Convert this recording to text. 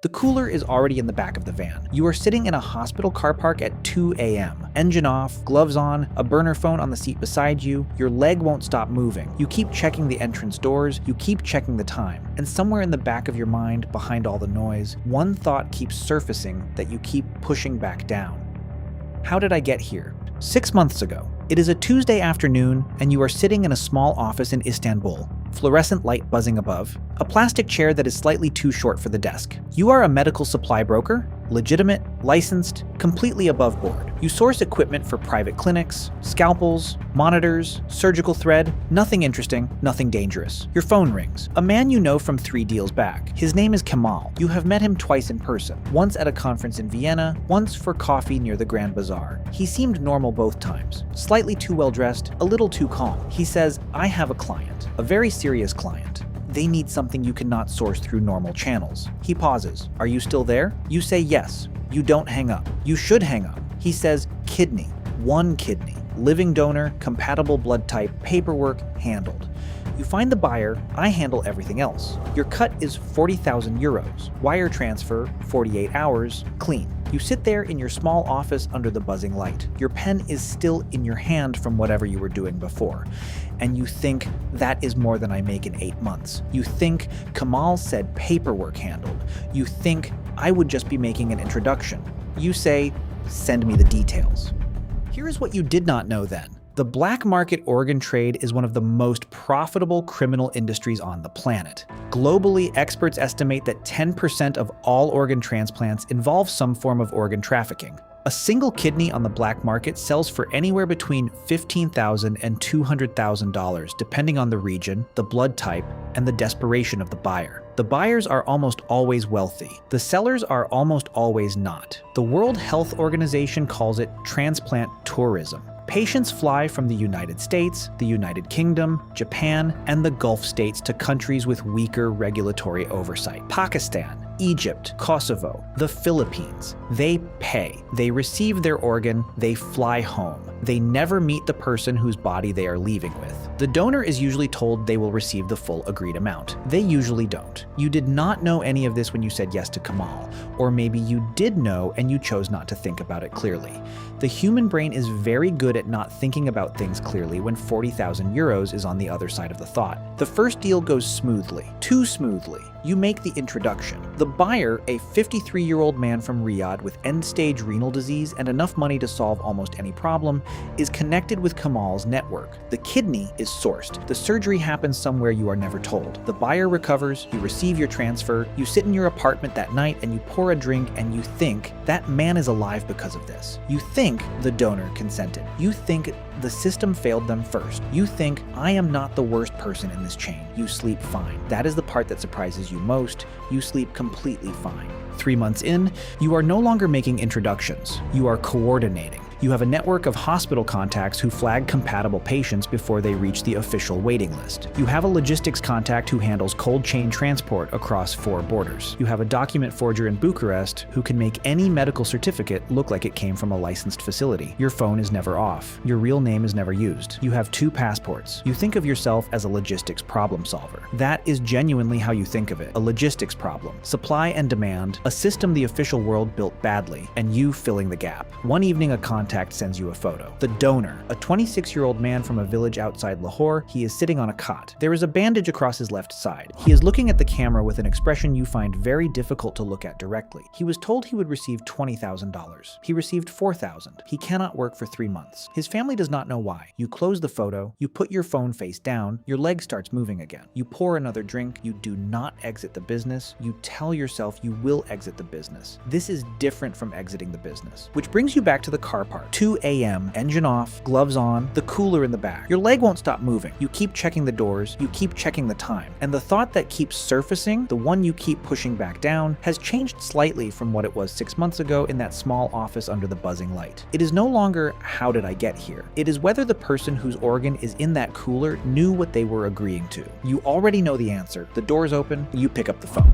The cooler is already in the back of the van. You are sitting in a hospital car park at 2 a.m. Engine off, gloves on, a burner phone on the seat beside you. Your leg won't stop moving. You keep checking the entrance doors, you keep checking the time. And somewhere in the back of your mind, behind all the noise, one thought keeps surfacing that you keep pushing back down. How did I get here? 6 months ago. It is a Tuesday afternoon, and you are sitting in a small office in Istanbul. Fluorescent light buzzing above. A plastic chair that is slightly too short for the desk. You are a medical supply broker, legitimate, licensed, completely above board. You source equipment for private clinics, scalpels, monitors, surgical thread, nothing interesting, nothing dangerous. Your phone rings. A man you know from 3 deals back. His name is Kemal. You have met him twice in person, once at a conference in Vienna, once for coffee near the Grand Bazaar. He seemed normal both times, slightly too well dressed, a little too calm. He says, I have a client, a very serious client. They need something you cannot source through normal channels. He pauses. Are you still there? You say yes. You don't hang up. You should hang up. He says, kidney. 1 kidney. Living donor, compatible blood type, paperwork, handled. You find the buyer, I handle everything else. Your cut is 40,000 euros. Wire transfer, 48 hours, clean. You sit there in your small office under the buzzing light. Your pen is still in your hand from whatever you were doing before. And you think, that is more than I make in 8 months. You think, Kemal said paperwork handled. You think, I would just be making an introduction. You say, send me the details. Here is what you did not know then. The black market organ trade is one of the most profitable criminal industries on the planet. Globally, experts estimate that 10% of all organ transplants involve some form of organ trafficking. A single kidney on the black market sells for anywhere between $15,000 and $200,000, depending on the region, the blood type, and the desperation of the buyer. The buyers are almost always wealthy. The sellers are almost always not. The World Health Organization calls it transplant tourism. Patients fly from the United States, the United Kingdom, Japan, and the Gulf states to countries with weaker regulatory oversight. Pakistan, Egypt, Kosovo, the Philippines. They pay. They receive their organ, they fly home. They never meet the person whose body they are leaving with. The donor is usually told they will receive the full agreed amount. They usually don't. You did not know any of this when you said yes to Kemal, or maybe you did know and you chose not to think about it clearly. The human brain is very good at not thinking about things clearly when 40,000 euros is on the other side of the thought. The first deal goes smoothly, too smoothly. You make the introduction. The buyer, a 53-year-old man from Riyadh with end-stage renal disease and enough money to solve almost any problem, is connected with Kemal's network. The kidney is sourced. The surgery happens somewhere you are never told. The buyer recovers, you receive your transfer, you sit in your apartment that night and you pour a drink and you think, that man is alive because of this. You think the donor consented. You think the system failed them first. You think, I am not the worst person in this chain. You sleep fine. That is the part that surprises you most. You sleep completely fine. 3 months in, you are no longer making introductions. You are coordinating. You have a network of hospital contacts who flag compatible patients before they reach the official waiting list. You have a logistics contact who handles cold chain transport across 4 borders. You have a document forger in Bucharest who can make any medical certificate look like it came from a licensed facility. Your phone is never off. Your real name is never used. You have 2 passports. You think of yourself as a logistics problem solver. That is genuinely how you think of it, a logistics problem. Supply and demand, a system the official world built badly, and you filling the gap. One evening a contact sends you a photo. The donor, a 26-year-old man from a village outside Lahore. He is sitting on a cot. There is a bandage across his left side. He is looking at the camera with an expression you find very difficult to look at directly. He was told he would receive $20,000. He received $4,000. He cannot work for 3 months. His family does not know why. You close the photo, you put your phone face down, your leg starts moving again. You pour another drink, you do not exit the business, you tell yourself you will exit the business. This is different from exiting the business. Which brings you back to the car park. 2 a.m., engine off, gloves on, the cooler in the back. Your leg won't stop moving. You keep checking the doors, you keep checking the time. And the thought that keeps surfacing, the one you keep pushing back down, has changed slightly from what it was 6 months ago in that small office under the buzzing light. It is no longer, how did I get here? It is whether the person whose organ is in that cooler knew what they were agreeing to. You already know the answer. The door's open, you pick up the phone.